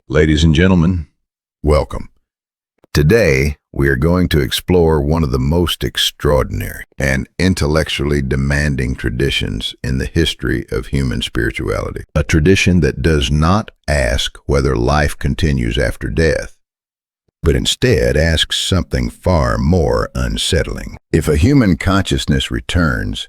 Ladies and gentlemen, welcome. Today, we are going to explore one of the most extraordinary and intellectually demanding traditions in the history of human spirituality. A tradition that does not ask whether life continues after death, but instead asks something far more unsettling. If a human consciousness returns,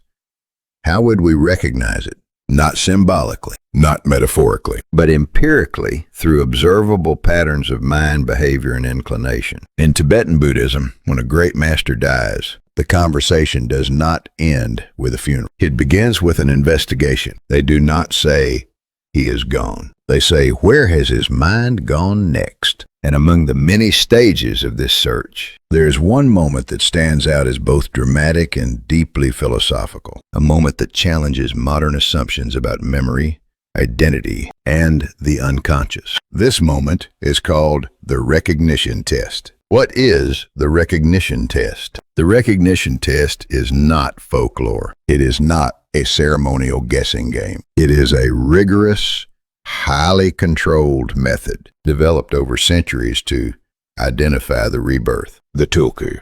how would we recognize it? Not symbolically, not metaphorically, but empirically through observable patterns of mind, behavior, and inclination. In Tibetan Buddhism, when a great master dies, the conversation does not end with a funeral. It begins with an investigation. They do not say, "He is gone." They say, "Where has his mind gone next?" And among the many stages of this search, there is one moment that stands out as both dramatic and deeply philosophical, a moment that challenges modern assumptions about memory, identity, and the unconscious. This moment is called the recognition test. What is the recognition test? The recognition test is not folklore. It is not a ceremonial guessing game. It is a rigorous, highly controlled method developed over centuries to identify the rebirth, the tulku,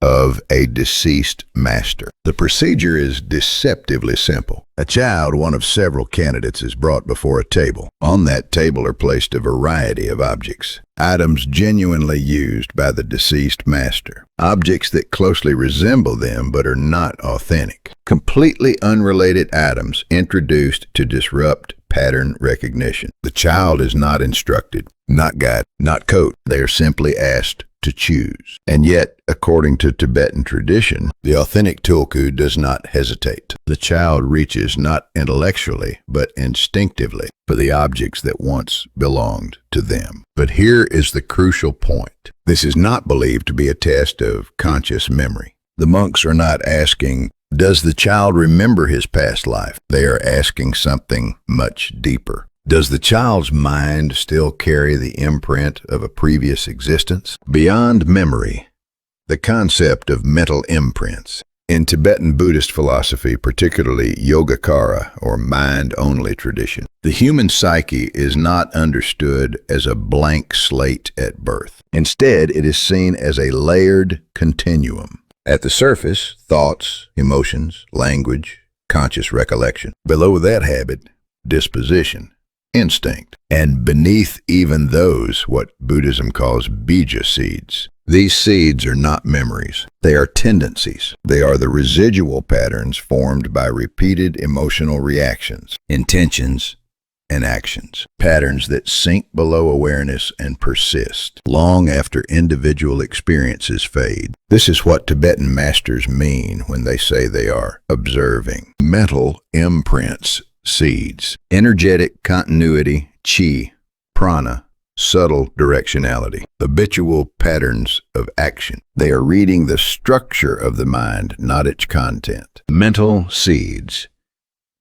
of a deceased master. The procedure is deceptively simple. A child, one of several candidates, is brought before a table. On that table are placed a variety of objects, items genuinely used by the deceased master, objects that closely resemble them but are not authentic, completely unrelated items introduced to disrupt pattern recognition. The child is not instructed, not guided, not coached. They are simply asked to choose. And yet, according to Tibetan tradition, the authentic tulku does not hesitate. The child reaches not intellectually, but instinctively for the objects that once belonged to them. But here is the crucial point. This is not believed to be a test of conscious memory. The monks are not asking, "Does the child remember his past life?" They are asking something much deeper. Does the child's mind still carry the imprint of a previous existence? Beyond memory, the concept of mental imprints. In Tibetan Buddhist philosophy, particularly Yogacara or mind-only tradition, the human psyche is not understood as a blank slate at birth. Instead, it is seen as a layered continuum. At the surface, thoughts, emotions, language, conscious recollection. Below that habit, disposition, instinct. And beneath even those, what Buddhism calls bija seeds. These seeds are not memories. They are tendencies. They are the residual patterns formed by repeated emotional reactions, intentions, and actions. Patterns that sink below awareness and persist long after individual experiences fade. This is what Tibetan masters mean when they say they are observing. Mental imprints, seeds, energetic continuity, chi, prana, subtle directionality, habitual patterns of action. They are reading the structure of the mind, not its content. Mental seeds,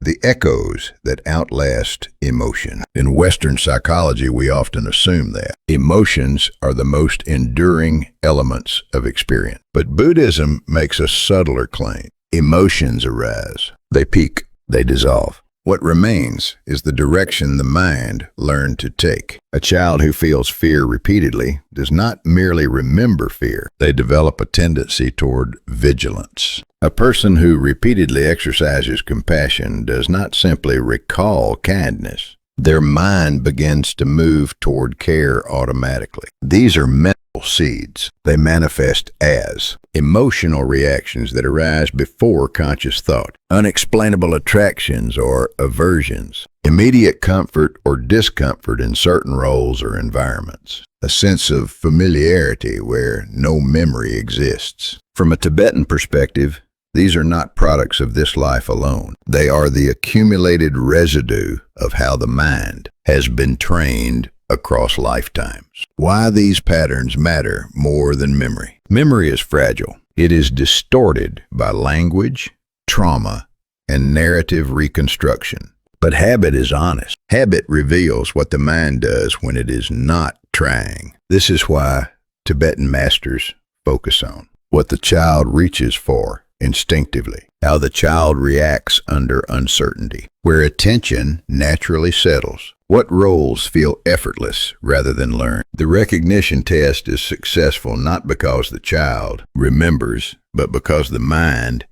the echoes that outlast emotion. In Western psychology, we often assume that emotions are the most enduring elements of experience. But Buddhism makes a subtler claim. Emotions arise, they peak, they dissolve. What remains is the direction the mind learned to take. A child who feels fear repeatedly does not merely remember fear. They develop a tendency toward vigilance. A person who repeatedly exercises compassion does not simply recall kindness. Their mind begins to move toward care automatically. These are mental seeds. They manifest as emotional reactions that arise before conscious thought, unexplainable attractions or aversions, immediate comfort or discomfort in certain roles or environments, a sense of familiarity where no memory exists. From a Tibetan perspective, these are not products of this life alone. They are the accumulated residue of how the mind has been trained across lifetimes. Why these patterns matter more than memory. Memory is fragile. It is distorted by language, trauma, and narrative reconstruction. But habit is honest. Habit reveals what the mind does when it is not trying. This is why Tibetan masters focus on what the child reaches for instinctively, how the child reacts under uncertainty, where attention naturally settles, what roles feel effortless rather than learned. The recognition test is successful not because the child remembers, but because the mind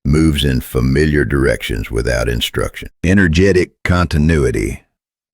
moves in familiar directions without instruction. Energetic continuity,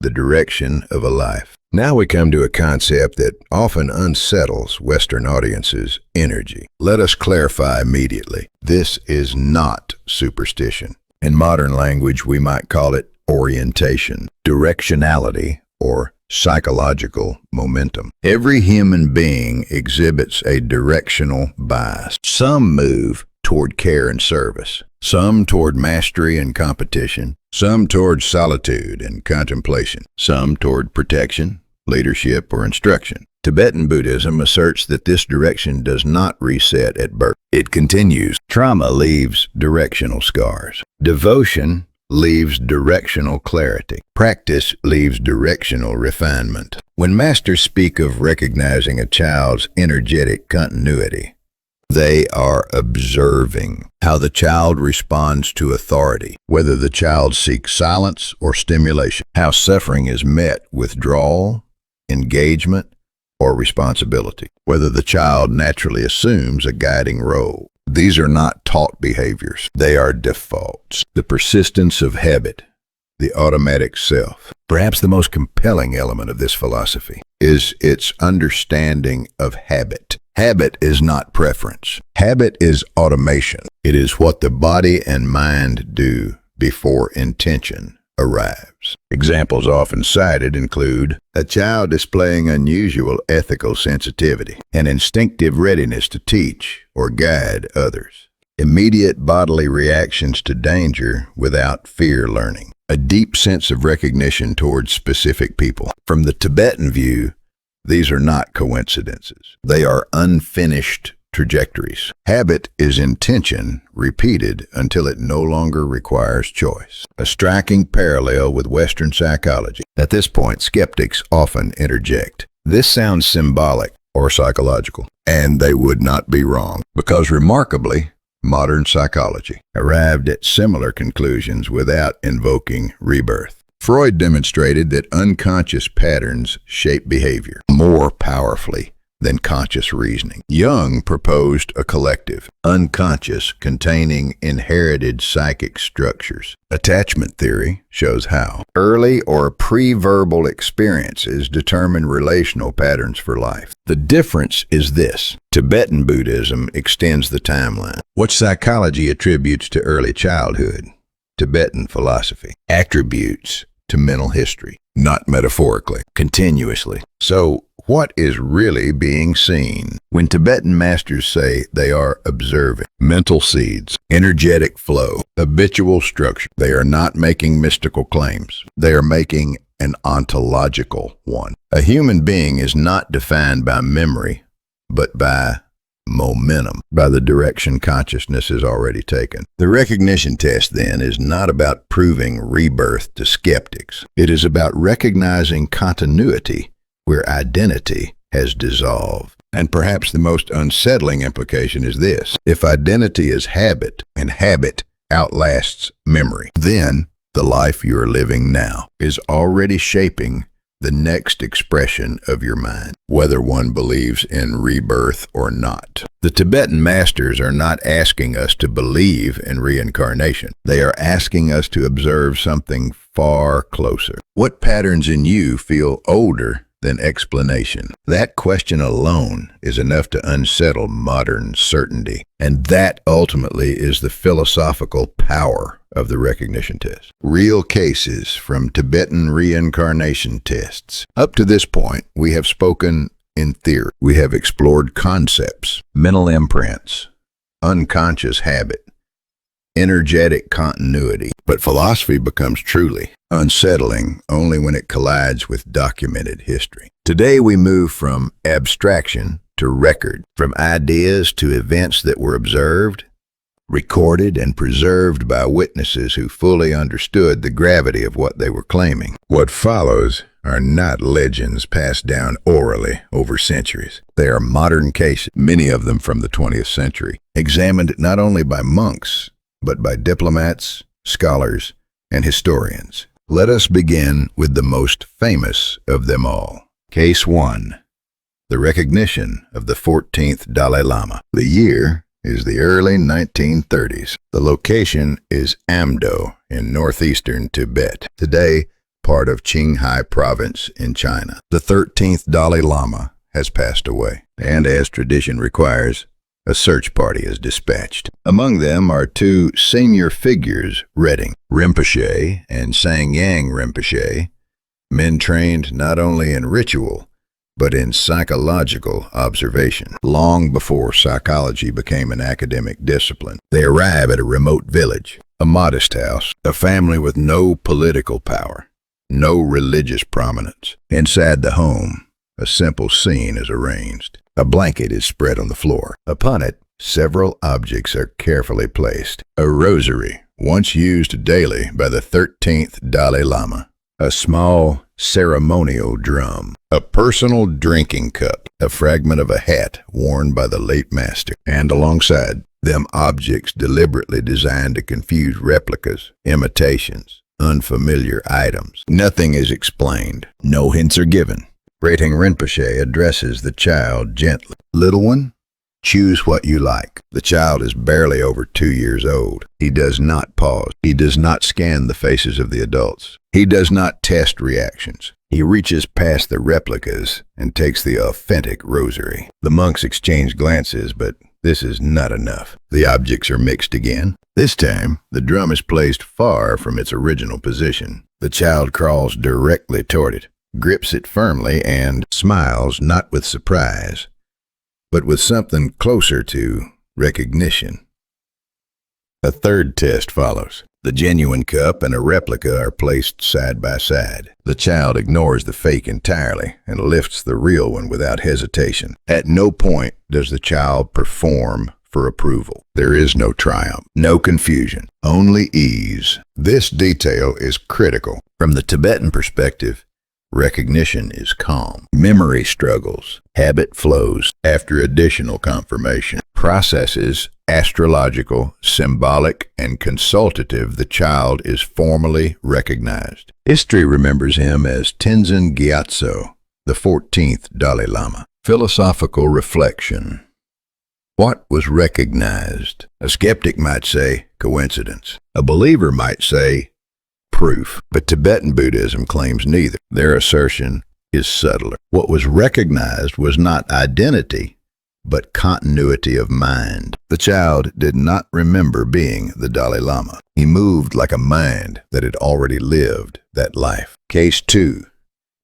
the direction of a life. Now we come to a concept that often unsettles Western audiences: energy. Let us clarify immediately. This is not superstition. In modern language, we might call it orientation, directionality, or psychological momentum. Every human being exhibits a directional bias. Some move toward care and service, some toward mastery and competition, some toward solitude and contemplation, some toward protection, leadership, or instruction. Tibetan Buddhism asserts that this direction does not reset at birth. It continues. Trauma leaves directional scars. Devotion leaves directional clarity. Practice leaves directional refinement. When masters speak of recognizing a child's energetic continuity, they are observing how the child responds to authority, whether the child seeks silence or stimulation, how suffering is met with withdrawal, engagement, or responsibility, whether the child naturally assumes a guiding role. These are not taught behaviors. They are defaults. The persistence of habit, the automatic self. Perhaps the most compelling element of this philosophy is its understanding of habit. Habit is not preference. Habit is automation. It is what the body and mind do before intention arrives. Examples often cited include a child displaying unusual ethical sensitivity, an instinctive readiness to teach or guide others, immediate bodily reactions to danger without fear learning, a deep sense of recognition towards specific people. From the Tibetan view, these are not coincidences. They are unfinished trajectories. Habit is intention repeated until it no longer requires choice. A striking parallel with Western psychology. At this point, skeptics often interject. This sounds symbolic or psychological, and they would not be wrong, because remarkably, modern psychology arrived at similar conclusions without invoking rebirth. Freud demonstrated that unconscious patterns shape behavior more powerfully than conscious reasoning. Jung proposed a collective, unconscious, containing inherited psychic structures. Attachment theory shows how. Early or pre-verbal experiences determine relational patterns for life. The difference is this: Tibetan Buddhism extends the timeline. What psychology attributes to early childhood, Tibetan philosophy attributes to mental history, not metaphorically, continuously. So, what is really being seen? When Tibetan masters say they are observing mental seeds, energetic flow, habitual structure, they are not making mystical claims. They are making an ontological one. A human being is not defined by memory, but by momentum, by the direction consciousness is already taken. The recognition test, then, is not about proving rebirth to skeptics. It is about recognizing continuity where identity has dissolved. And perhaps the most unsettling implication is this: if identity is habit, and habit outlasts memory, then the life you are living now is already shaping the next expression of your mind, whether one believes in rebirth or not. The Tibetan masters are not asking us to believe in reincarnation. They are asking us to observe something far closer. What patterns in you feel older than explanation? That question alone is enough to unsettle modern certainty. And that ultimately is the philosophical power of the recognition test. Real cases from Tibetan reincarnation tests. Up to this point, we have spoken in theory. We have explored concepts, mental imprints, unconscious habit, energetic continuity. But philosophy becomes truly unsettling only when it collides with documented history. Today we move from abstraction to record, from ideas to events that were observed, recorded and preserved by witnesses who fully understood the gravity of what they were claiming. What follows are not legends passed down orally over centuries. They are modern cases, many of them from the 20th century, examined not only by monks, but by diplomats, scholars, and historians. Let us begin with the most famous of them all. Case 1. The recognition of the 14th Dalai Lama. The year is the early 1930s. The location is Amdo in northeastern Tibet, today part of Qinghai province in China. The 13th Dalai Lama has passed away, and as tradition requires, a search party is dispatched. Among them are two senior figures reading, Rinpoche and Sangyang Rinpoche, men trained not only in ritual, but in psychological observation. Long before psychology became an academic discipline, they arrive at a remote village, a modest house, a family with no political power, no religious prominence. Inside the home, a simple scene is arranged. A blanket is spread on the floor. Upon it, several objects are carefully placed. A rosary, once used daily by the 13th Dalai Lama. A small ceremonial drum. A personal drinking cup. A fragment of a hat worn by the late master. And alongside them, objects deliberately designed to confuse replicas, imitations, unfamiliar items. Nothing is explained. No hints are given. Rating Rinpoche addresses the child gently. Little one, choose what you like. The child is barely over 2 years old. He does not pause. He does not scan the faces of the adults. He does not test reactions. He reaches past the replicas and takes the authentic rosary. The monks exchange glances, but this is not enough. The objects are mixed again. This time, the drum is placed far from its original position. The child crawls directly toward it, grips it firmly, and smiles not with surprise, but with something closer to recognition. A third test follows. The genuine cup and a replica are placed side by side. The child ignores the fake entirely and lifts the real one without hesitation. At no point does the child perform for approval. There is no triumph, no confusion, only ease. This detail is critical. From the Tibetan perspective, recognition is calm. Memory struggles. Habit flows after additional confirmation. Processes, astrological, symbolic, and consultative, the child is formally recognized. History remembers him as Tenzin Gyatso, the 14th Dalai Lama. Philosophical reflection. What was recognized? A skeptic might say coincidence. A believer might say proof. But Tibetan Buddhism claims neither. Their assertion is subtler. What was recognized was not identity, but continuity of mind. The child did not remember being the Dalai Lama. He moved like a mind that had already lived that life. Case 2.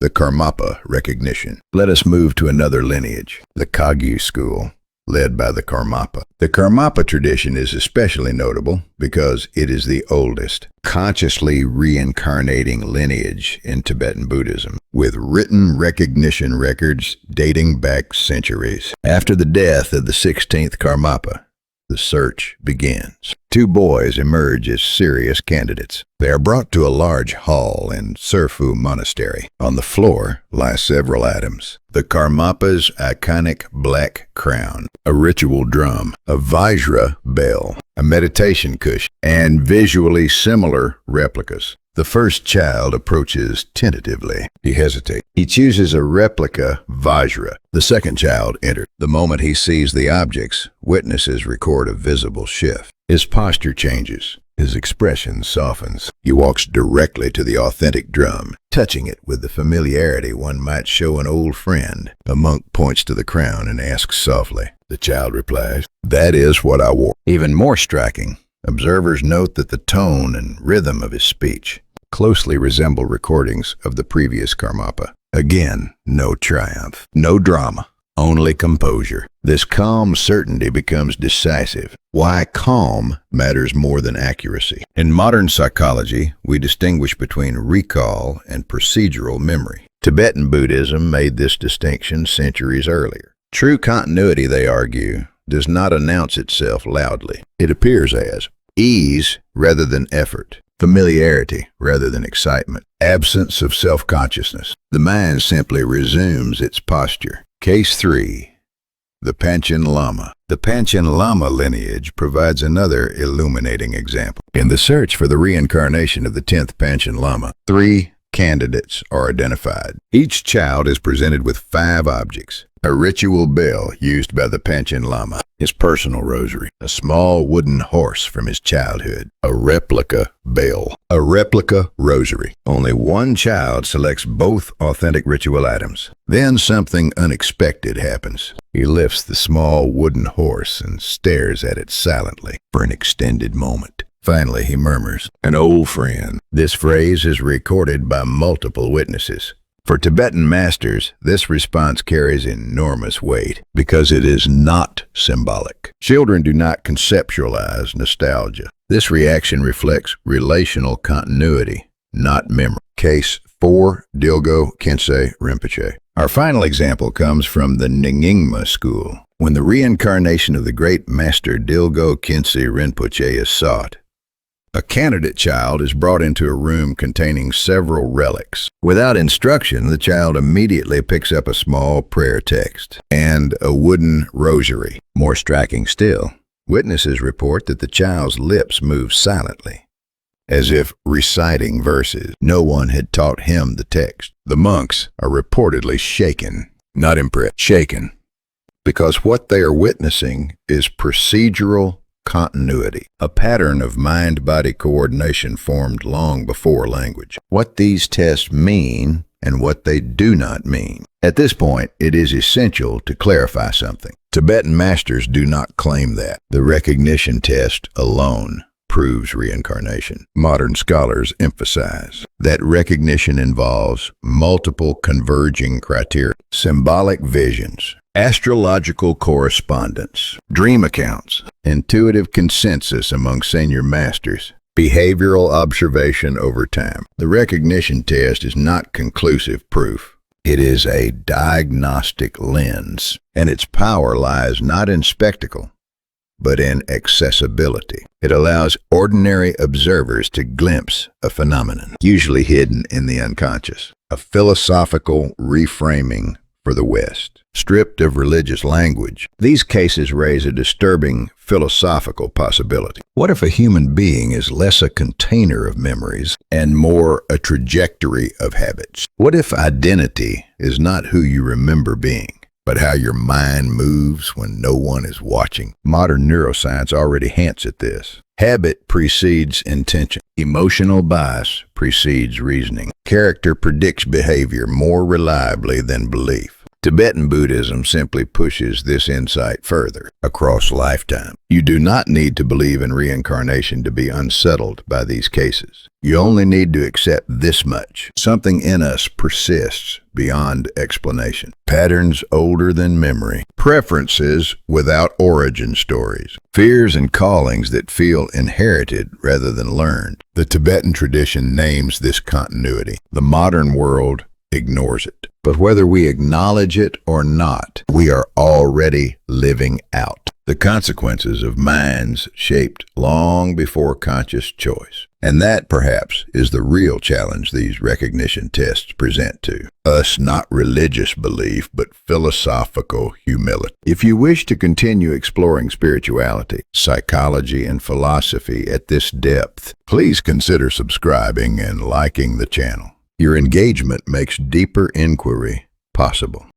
The Karmapa recognition. Let us move to another lineage, the Kagyu school, led by the Karmapa. The Karmapa tradition is especially notable because it is the oldest, consciously reincarnating lineage in Tibetan Buddhism, with written recognition records dating back centuries. After the death of the 16th Karmapa, the search begins. 2 boys emerge as serious candidates. They are brought to a large hall in Serfu Monastery. On the floor lie several items. The Karmapa's iconic black crown, a ritual drum, a Vajra bell, a meditation cushion, and visually similar replicas. The first child approaches tentatively. He hesitates. He chooses a replica Vajra. The second child enters. The moment he sees the objects, witnesses record a visible shift. His posture changes. His expression softens. He walks directly to the authentic drum, touching it with the familiarity one might show an old friend. A monk points to the crown and asks softly. The child replies, "That is what I wore." Even more striking, observers note that the tone and rhythm of his speech closely resemble recordings of the previous Karmapa. Again, no triumph, no drama, only composure. This calm certainty becomes decisive. Why calm matters more than accuracy. In modern psychology, we distinguish between recall and procedural memory. Tibetan Buddhism made this distinction centuries earlier. True continuity, they argue, does not announce itself loudly. It appears as ease rather than effort, familiarity rather than excitement, absence of self-consciousness. The mind simply resumes its posture. Case 3. The Panchen Lama. The Panchen Lama lineage provides another illuminating example. In the search for the reincarnation of the 10th Panchen Lama, 3 candidates are identified. Each child is presented with 5 objects. A ritual bell used by the Panchen Lama, his personal rosary, a small wooden horse from his childhood, a replica bell, a replica rosary. Only one child selects both authentic ritual items. Then something unexpected happens. He lifts the small wooden horse and stares at it silently for an extended moment. Finally, he murmurs, "An old friend." This phrase is recorded by multiple witnesses. For Tibetan masters, this response carries enormous weight because it is not symbolic. Children do not conceptualize nostalgia. This reaction reflects relational continuity, not memory. Case 4, Dilgo Khyentse Rinpoche. Our final example comes from the Nyingma school. When the reincarnation of the great master Dilgo Khyentse Rinpoche is sought, a candidate child is brought into a room containing several relics. Without instruction, the child immediately picks up a small prayer text and a wooden rosary. More striking still, witnesses report that the child's lips move silently, as if reciting verses. No one had taught him the text. The monks are reportedly shaken, not impressed, shaken, because what they are witnessing is procedural continuity, a pattern of mind-body coordination formed long before language. What these tests mean and what they do not mean. At this point, it is essential to clarify something. Tibetan masters do not claim that. The recognition test alone proves reincarnation. Modern scholars emphasize that recognition involves multiple converging criteria: symbolic visions, astrological correspondence, dream accounts, intuitive consensus among senior masters, behavioral observation over time. The recognition test is not conclusive proof. It is a diagnostic lens, and its power lies not in spectacle, but in accessibility. It allows ordinary observers to glimpse a phenomenon, usually hidden in the unconscious, a philosophical reframing for the West. Stripped of religious language, these cases raise a disturbing philosophical possibility. What if a human being is less a container of memories and more a trajectory of habits? What if identity is not who you remember being, but how your mind moves when no one is watching? Modern neuroscience already hints at this. Habit precedes intention. Emotional bias precedes reasoning. Character predicts behavior more reliably than belief. Tibetan Buddhism simply pushes this insight further across lifetime. You do not need to believe in reincarnation to be unsettled by these cases. You only need to accept this much. Something in us persists beyond explanation. Patterns older than memory. Preferences without origin stories. Fears and callings that feel inherited rather than learned. The Tibetan tradition names this continuity. The modern world ignores it. But whether we acknowledge it or not, we are already living out the consequences of minds shaped long before conscious choice. And that, perhaps, is the real challenge these recognition tests present to us, not religious belief, but philosophical humility. If you wish to continue exploring spirituality, psychology, and philosophy at this depth, please consider subscribing and liking the channel. Your engagement makes deeper inquiry possible.